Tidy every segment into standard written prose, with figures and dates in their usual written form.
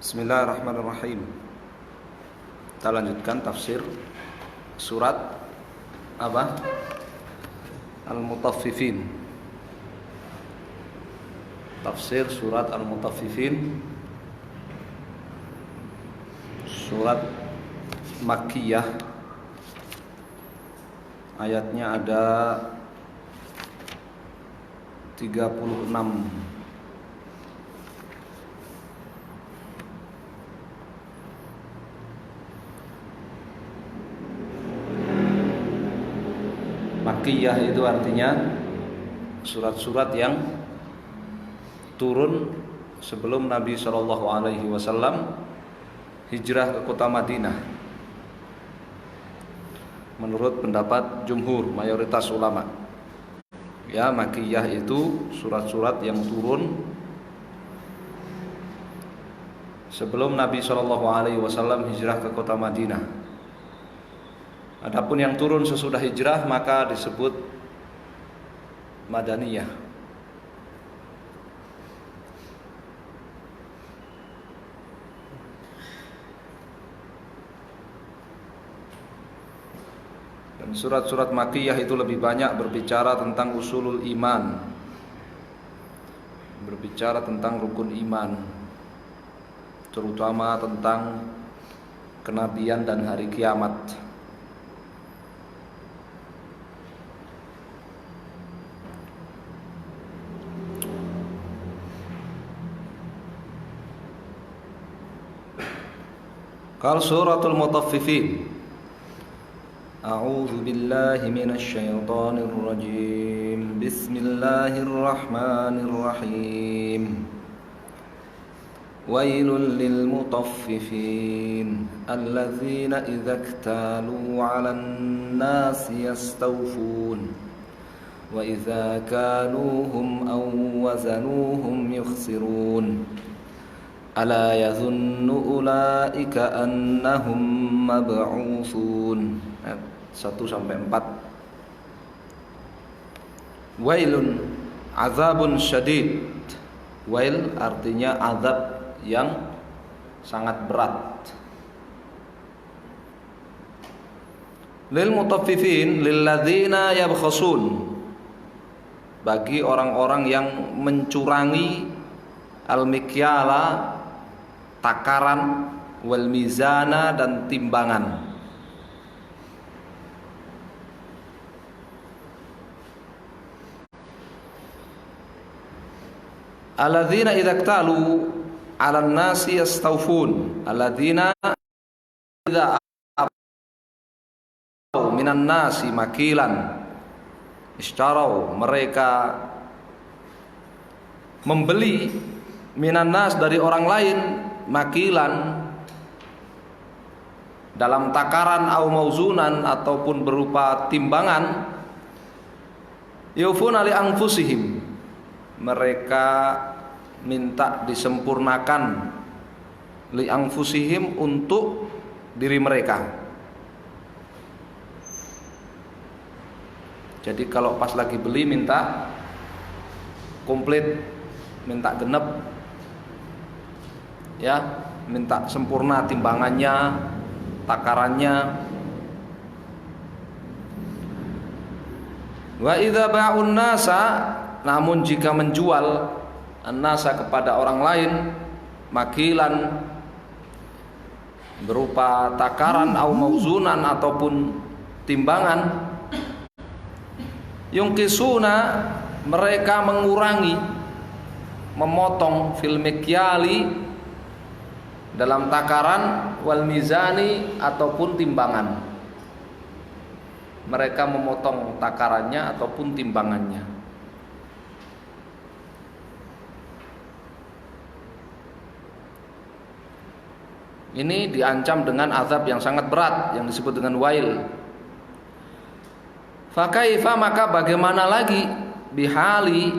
Bismillahirrahmanirrahim. Kita lanjutkan tafsir surat apa? Al-Mutaffifin. Tafsir surat Al-Mutaffifin, surat Makkiyah. Ayatnya ada 36. Makkiyah itu artinya surat-surat yang turun sebelum Nabi SAW hijrah ke kota Madinah. Menurut pendapat jumhur, mayoritas ulama, ya, Makkiyah itu surat-surat yang turun sebelum Nabi SAW hijrah ke kota Madinah. Adapun yang turun sesudah hijrah maka disebut Madaniyah. Dan surat-surat Makkiyah itu lebih banyak berbicara tentang usulul iman, berbicara tentang rukun iman, terutama tentang kenabian dan hari kiamat. Qal suratul Mutaffifin. A'udzu billahi minasy syaithanir rajim. Bismillahirrahmanirrahim. Wailul lil mutaffifin alladzina idza iktalu 'alan nasi yastawfun wa idza kaluhum aw wazanuhum yukhsirun. Ala yazunnu ulaika annahum mab'utsun. 1-4. Wailun, azabun syadid. Wail artinya azab yang sangat berat. Lil mutaffifin, lil ladzina yabkhasun, bagi orang-orang yang mencurangi al-mikyala, takaran, wal mizana, dan timbangan. Alladzina idza iktalu 'alan nasi yastawfun. Alladzina idza minan nasi makilan istarau, mereka membeli minan nas, dari orang lain, makilan, dalam takaran, au mauzunan, ataupun berupa timbangan, yufuna li anfusihim, mereka minta disempurnakan, li anfusihim, untuk diri mereka. Jadi kalau pas lagi beli minta komplit, minta genep, ya, minta sempurna timbangannya, takarannya. Wa idza ba'un nasa, namun jika menjual an-nasa kepada orang lain, makilan, berupa takaran, au mauzunan, ataupun timbangan, yungkisuna, mereka mengurangi, memotong, fil mikyali, dalam takaran, wal mizani, ataupun timbangan. Mereka memotong takarannya ataupun timbangannya. Ini diancam dengan azab yang sangat berat yang disebut dengan wail. Fakaifa, maka bagaimana lagi, bihali,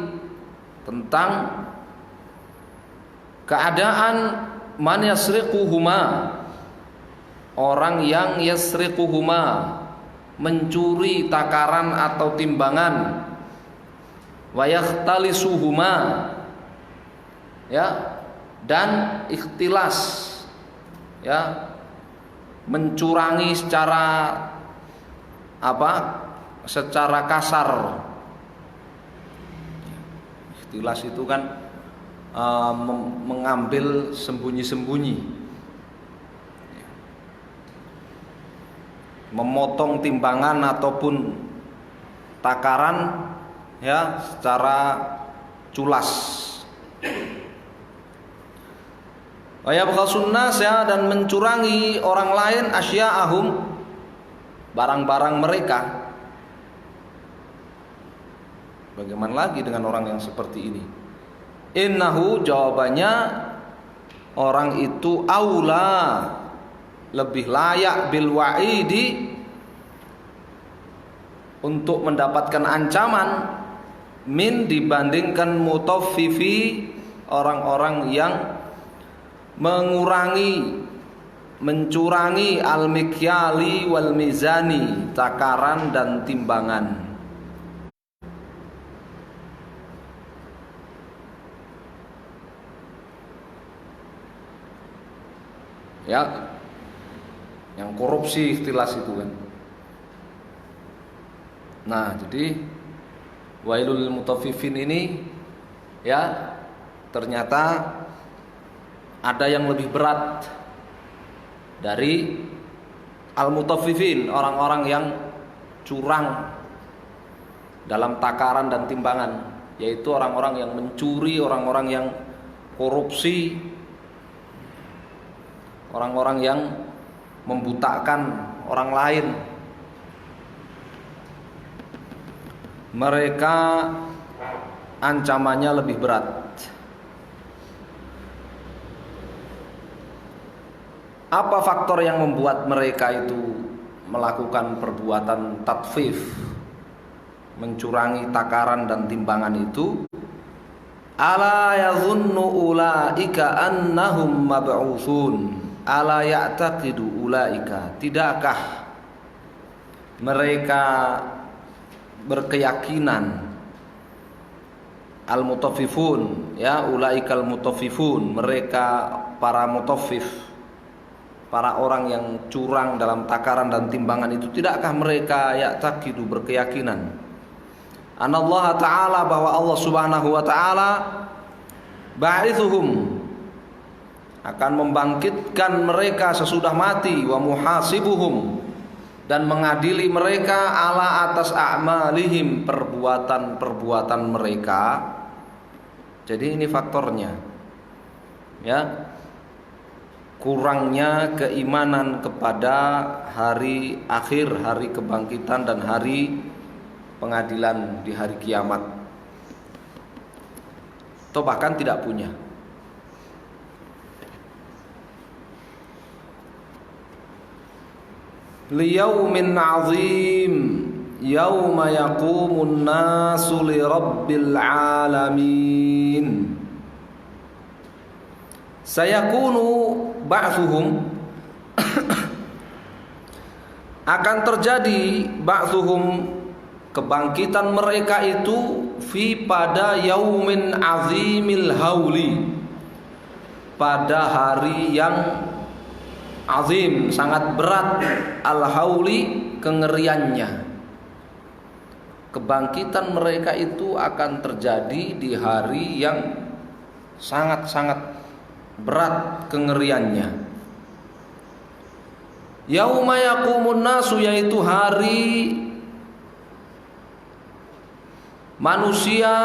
tentang keadaan man yasriquhuma, orang yang yasriquhuma, mencuri takaran atau timbangan, wa yakhtalisuhuma, ya, dan ikhtilas, ya, mencurangi secara secara kasar. Ikhtilas itu kan mengambil sembunyi-sembunyi, memotong timbangan ataupun takaran, ya, secara culas. Wa yabghasun nas, ya, dan mencurangi orang lain asya'ahum, barang-barang mereka. Bagaimana lagi dengan orang yang seperti ini? Innahu, jawabannya, orang itu aula, lebih layak bil wa'idi, untuk mendapatkan ancaman, min, dibandingkan mutaffifi, orang-orang yang mengurangi, mencurangi al-mikyali wal mizani, takaran dan timbangan. Ya, yang korupsi, ikhtilas itu kan. Nah, jadi wailul mutaffifin ini, ya, ternyata ada yang lebih berat dari al-mutaffifin, orang-orang yang curang dalam takaran dan timbangan, yaitu orang-orang yang mencuri, orang-orang yang korupsi, orang-orang yang membutakan orang lain. Mereka ancamannya lebih berat. Apa faktor yang membuat mereka itu melakukan perbuatan tatfif, mencurangi takaran dan timbangan itu? Ala yadhunnu ulaika annahum mab'utsun, ala ya'taqidu ulaika, tidakkah mereka berkeyakinan, al-mutaffifun, ya, ulaikal mutaffifun, mereka para mutaffif, para orang yang curang dalam takaran dan timbangan itu, tidakkah mereka ya'taqidu, berkeyakinan, anallaha ta'ala, bahwa Allah subhanahu wa ta'ala ba'ithuhum, akan membangkitkan mereka sesudah mati, wa muhasibuhum, dan mengadili mereka ala atas a'malihim, perbuatan-perbuatan mereka. Jadi ini faktornya, ya, kurangnya keimanan kepada hari akhir, hari kebangkitan dan hari pengadilan di hari kiamat, atau bahkan tidak punya. Liyaumin azim, yauma yaqumun nasu li rabbil alamin. Sayakunu ba'thuhum, akan terjadi ba'thuhum, kebangkitan mereka itu, fi, pada yaumin azimil hauli, pada hari yang azim, sangat berat, al-hauli, kengeriannya. Kebangkitan mereka itu akan terjadi di hari yang sangat-sangat berat kengeriannya. Yauma yaqumun nasu, yaitu hari manusia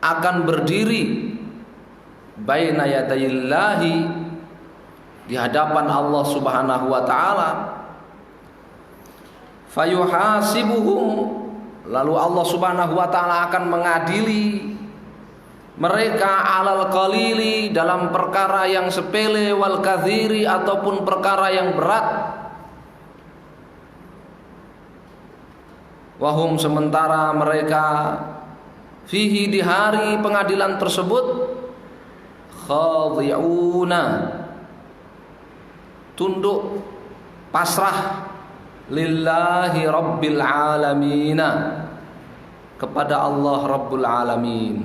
akan berdiri baina yadayillahi, di hadapan Allah subhanahu wa ta'ala, fayuhasibuhum, lalu Allah subhanahu wa ta'ala akan mengadili mereka, alal qalili, dalam perkara yang sepele, wal kathiri, ataupun perkara yang berat. Wahum, sementara mereka, fihi, di hari pengadilan tersebut, khadhi'una, tunduk, pasrah, lillahi rabbil alamina, kepada Allah rabbul alamin.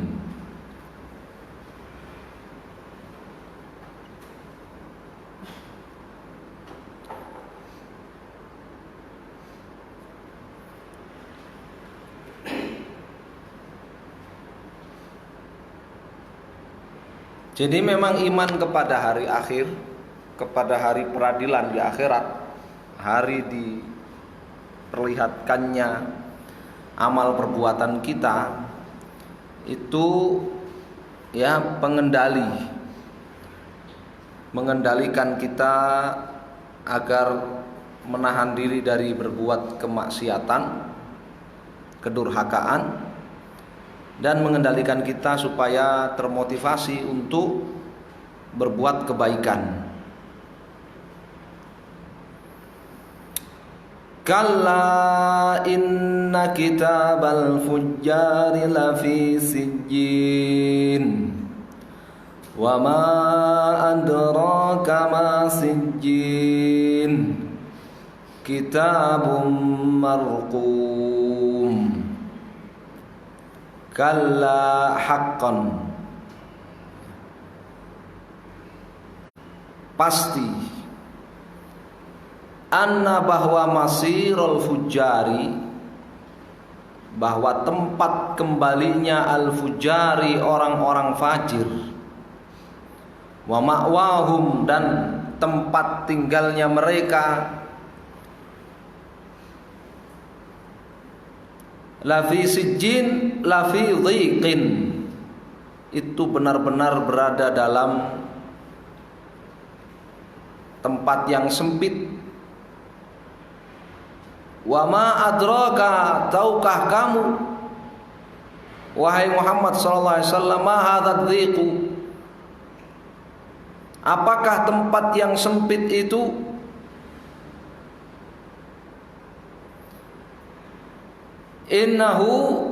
Jadi memang iman kepada hari akhir, kepada hari peradilan di akhirat, hari diperlihatkannya amal perbuatan kita, itu ya mengendalikan kita agar menahan diri dari berbuat kemaksiatan, kedurhakaan, dan mengendalikan kita supaya termotivasi untuk berbuat kebaikan. Kalla inna kitabal fujjari lafi sijjin wa ma adraka ma sijjin kitabun marqum kalla haqqan, pasti, anna bahwa masirul fujari, bahwa tempat kembalinya al fujari orang-orang fajir, wa ma'wahum dan tempat tinggalnya mereka, lafi sijjin lafi dhiqin, itu benar-benar berada dalam tempat yang sempit. Wa ma adraka, tahukah kamu wahai Muhammad sallallahu alaihi wasallam, ma hadzal dhiqu, apakah tempat yang sempit itu? Innahu,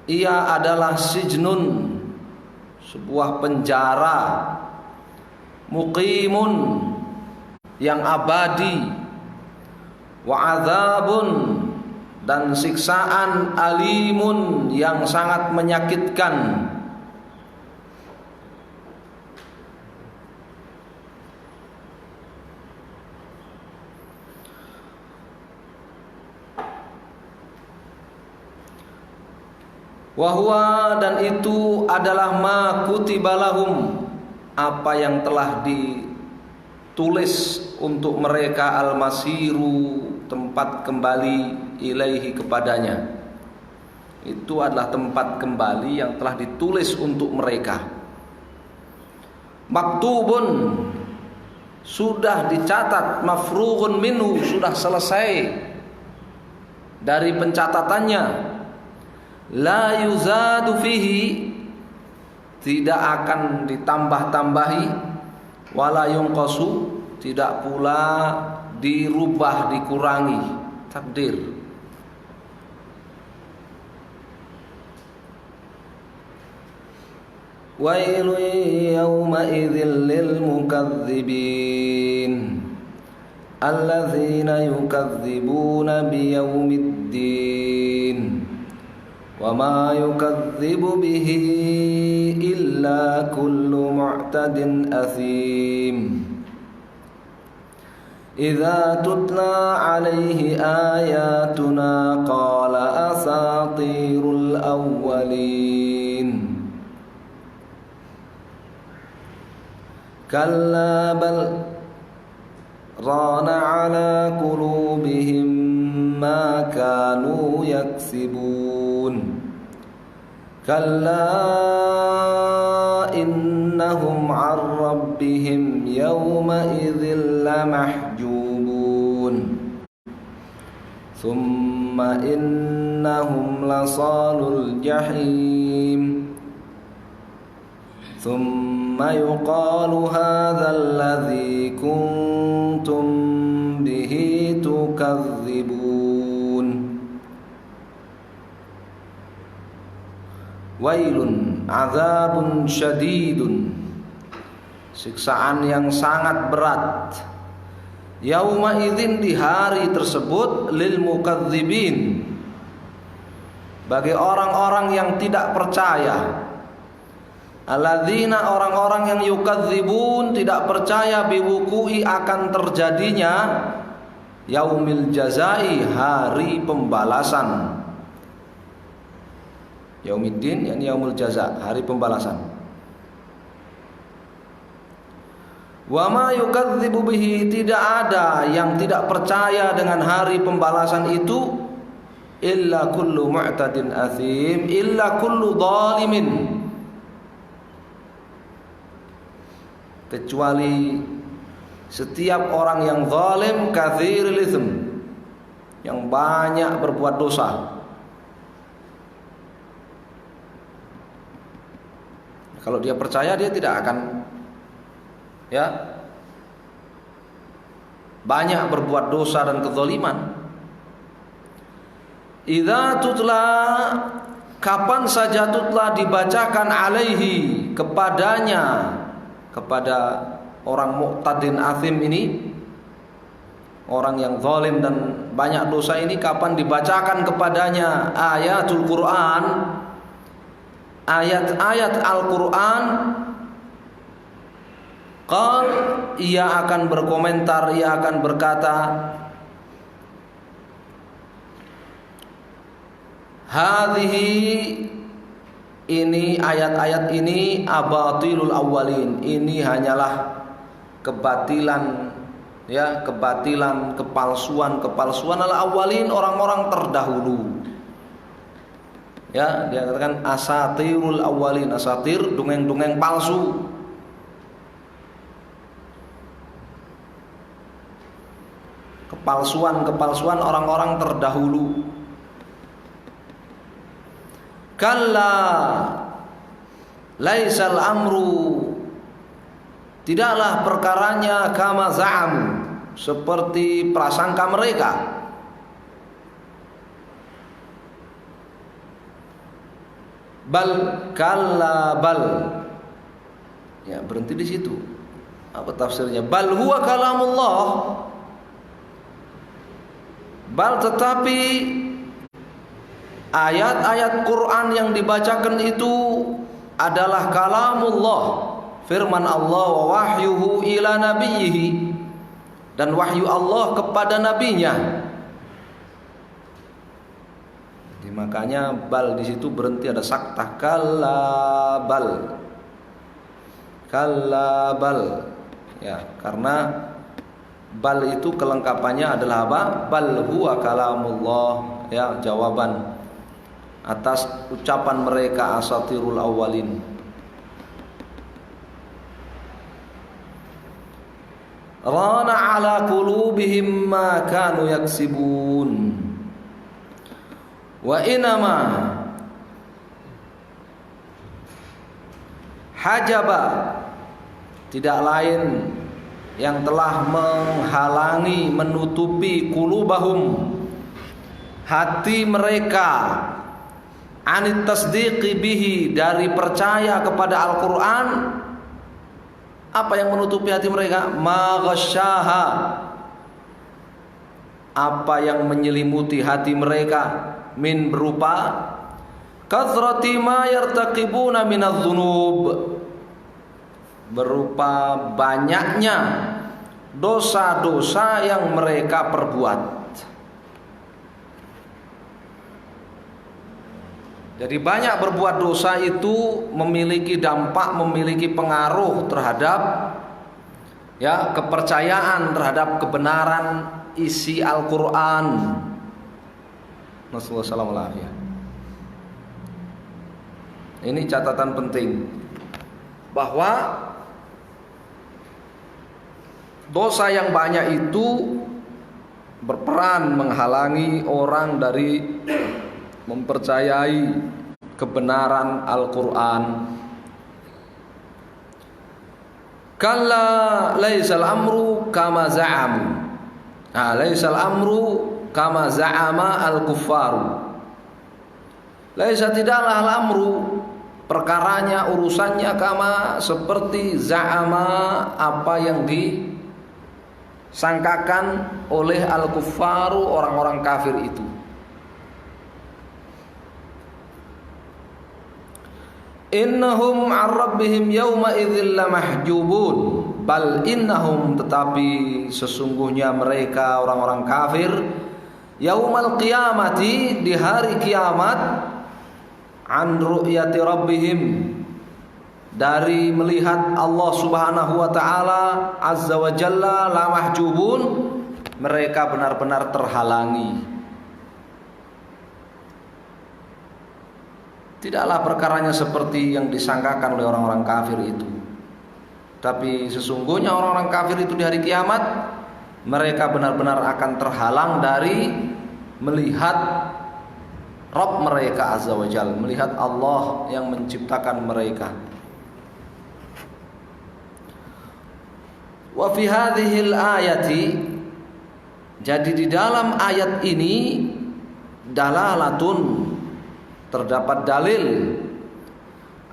ia adalah sijnun, sebuah penjara, muqimun, yang abadi, wa adzabun, dan siksaan, alimun, yang sangat menyakitkan. Wahwa, dan itu adalah ma kutiba lahum, apa yang telah ditulis untuk mereka, al-masiru, tempat kembali, ilaihi, kepadanya. Itu adalah tempat kembali yang telah ditulis untuk mereka. Maktubun, sudah dicatat, mafrughun minhu, sudah selesai dari pencatatannya. La yuzadu fihi, tidak akan ditambah-tambahi, wala yunqasu, tidak pula dirubah, dikurangi, takdir. Wailun yawma idzil lil mukadzibin alladzina yukadzibuna biyaumiddin wa ma yukadzibu bihi illa kullu mu'tadin athim. Idza tutla alaihi ayatuna qala asatirul awwalin. Kalla bal rana ala qulubihim ma kanu yaksibun. Kalla innahum 'an rabbihim yawma idzil lamahjubun. Thumma innahum lasalul jahim. Thumma yuqalu hadzal ladzi kuntum bihi tukadzibun. Wailun, azabun syadidun, siksaan yang sangat berat. Yauma idzin, di hari tersebut, lil mukadzibin, bagi orang-orang yang tidak percaya. Alladzina, orang-orang yang yukadzibun, tidak percaya, biwuku'i, akan terjadinya, yaumil jazai, hari pembalasan. Yaumiddin, yakni yaumul jaza, hari pembalasan. Wa ma yukadzibu bihi, tidak ada yang tidak percaya dengan hari pembalasan itu, illa kullu mu'tadin athim, illa kullu zalimin, kecuali setiap orang yang zalim, katsiril itsm, yang banyak berbuat dosa. Kalau dia percaya, dia tidak akan banyak berbuat dosa dan kezaliman. Idza tutla, kapan saja tutla dibacakan alaihi, kepadanya, kepada orang mu'tadin athim ini, orang yang zalim dan banyak dosa ini, kapan dibacakan kepadanya ayatul Quran, ayat-ayat Al-Quran, qal, ia akan berkomentar, ia akan berkata, hadhihi, ini ayat-ayat ini, abatilul awwalin, ini hanyalah kebatilan, kebatilan, kepalsuan ala awwalin, orang-orang terdahulu. Dia katakan asatirul awwalin, asatir, dongeng-dongeng palsu. Kepalsuan orang-orang terdahulu. Kalla laisal amru, tidaklah perkaranya kama za'am, seperti prasangka mereka. Bal, kalla bal, berhenti di situ. Apa tafsirnya? Bal huwa kalamullah, bal, tetapi ayat-ayat Quran yang dibacakan itu adalah kalamullah, firman Allah, wa wahyuhu ila nabiyhi, dan wahyu Allah kepada nabinya. Jadi makanya bal di situ berhenti, ada saktah, kalla bal, kalla bal, karena bal itu kelengkapannya adalah apa? Bal huwa kalamullah, jawaban atas ucapan mereka asatirul awwalin. Rana ala qulubihim ma kanu yaksibun. Wa inama hajaba, tidak lain yang telah menghalangi, menutupi, qulubahum, hati mereka, anit tasdiqi bihi, dari percaya kepada Al-Quran. Apa yang menutupi hati mereka? Ma ghasyaha, apa yang menyelimuti hati mereka, min, berupa kathrati ma yartaqibuna minadz-dzunub, berupa banyaknya dosa-dosa yang mereka perbuat. Jadi banyak berbuat dosa itu memiliki dampak, memiliki pengaruh terhadap kepercayaan terhadap kebenaran isi Al-Quran. Nasallallahu. Ini catatan penting, bahwa dosa yang banyak itu berperan menghalangi orang dari mempercayai kebenaran Al-Quran. Kalla laisal amru kama za'am, laisal amru kama za'ama al-kuffaru. Laisa, tidaklah al-amru, perkaranya, urusannya, kama, seperti za'ama, apa yang disangkakan oleh al-kuffaru, orang-orang kafir itu. Innahum 'an rabbihim yawma idzil lamahjubun, bal innahum, tetapi sesungguhnya mereka orang-orang kafir, yaumal qiyamati, di hari kiamat, an ru'yati rabbihim, dari melihat Allah Subhanahu wa taala azza wa jalla la mahjubun, mereka benar-benar terhalangi. Tidaklah perkaranya seperti yang disangkakan oleh orang-orang kafir itu. Tapi sesungguhnya orang-orang kafir itu di hari kiamat mereka benar-benar akan terhalang dari melihat Rabb mereka azza wa jalla, melihat Allah yang menciptakan mereka. Wa fi hadhil ayati, jadi di dalam ayat ini dalalatun, terdapat dalil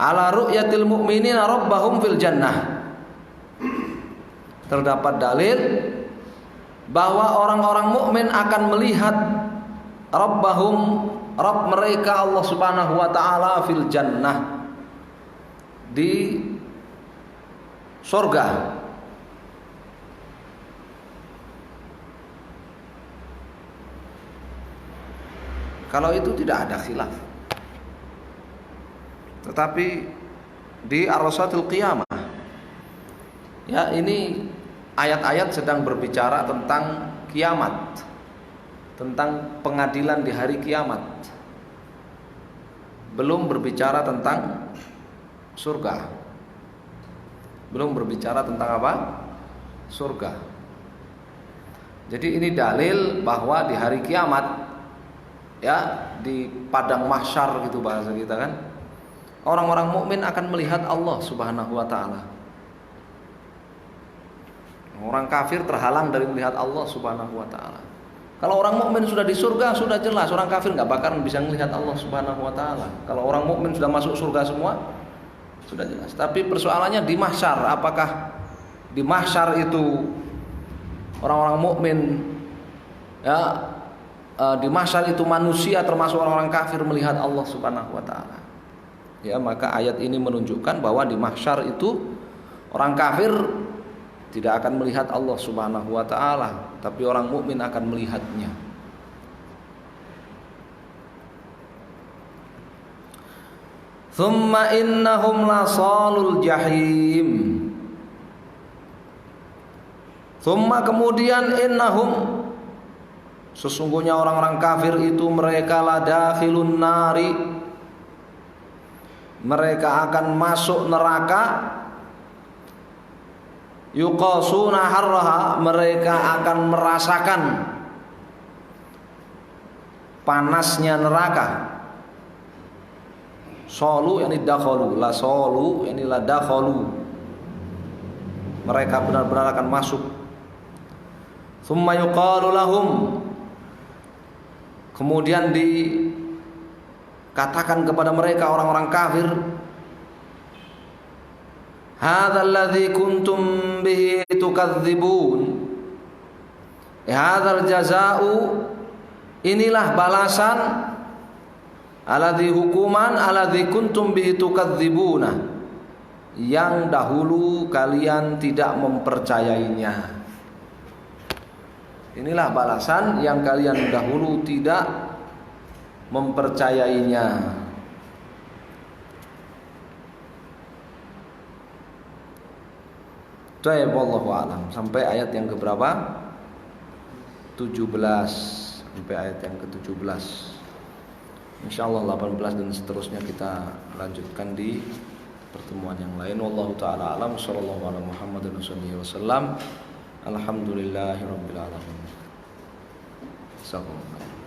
ala ru'yatil mu'minina rabbahum fil jannah. Terdapat dalil bahwa orang-orang mukmin akan melihat rabbahum, Rabb mereka Allah Subhanahu wa taala fil jannah, di surga. Kalau itu tidak ada khilaf. Tetapi di Ar-Rasatil Qiyamah, ya, ini ayat-ayat sedang berbicara tentang kiamat, tentang pengadilan di hari kiamat. Belum berbicara tentang surga. Belum berbicara tentang apa? Surga. Jadi ini dalil bahwa di hari kiamat, ya, di padang mahsyar gitu bahasa kita kan, orang-orang mukmin akan melihat Allah Subhanahu wa taala. Orang kafir terhalang dari melihat Allah Subhanahu wa taala. Kalau orang mukmin sudah di surga sudah jelas, orang kafir nggak bakalan bisa melihat Allah Subhanahu wa taala. Kalau orang mukmin sudah masuk surga semua sudah jelas. Tapi persoalannya di mahsyar, apakah di mahsyar itu orang-orang mukmin, ya, di mahsyar itu manusia termasuk orang-orang kafir melihat Allah Subhanahu wa taala. Ya, maka ayat ini menunjukkan bahwa di mahsyar itu orang kafir tidak akan melihat Allah Subhanahu wa taala, tapi orang mukmin akan melihatnya. Tsumma innahum lasalul jahim. Tsumma kemudian innahum, sesungguhnya orang-orang kafir itu mereka ladakhilun nari, mereka akan masuk neraka. Yuqasuna harraha, mereka akan merasakan panasnya neraka. Solu yani dakhalu, la solu yani la dakhalu, mereka benar-benar akan masuk. Tsumma yuqalu lahum, kemudian dikatakan kepada mereka orang-orang kafir, hadzal ladzi kuntum bihi tukadzibun, hadzal jazaa'u, inilah balasan, alladzi hukuman, alladzi kuntum bihi tukadzibuna, yang dahulu kalian tidak mempercayainya. Inilah balasan yang kalian dahulu tidak mempercayainya. Baik, wallahu a'lam. Sampai ayat yang keberapa? 17. Sampai ayat yang ke-17. Insyaallah 18 dan seterusnya kita lanjutkan di pertemuan yang lain. Wallahu taala a'lam. Shallallahu ala Muhammadin wasallam. Alhamdulillahirabbil alamin. Assalamualaikum.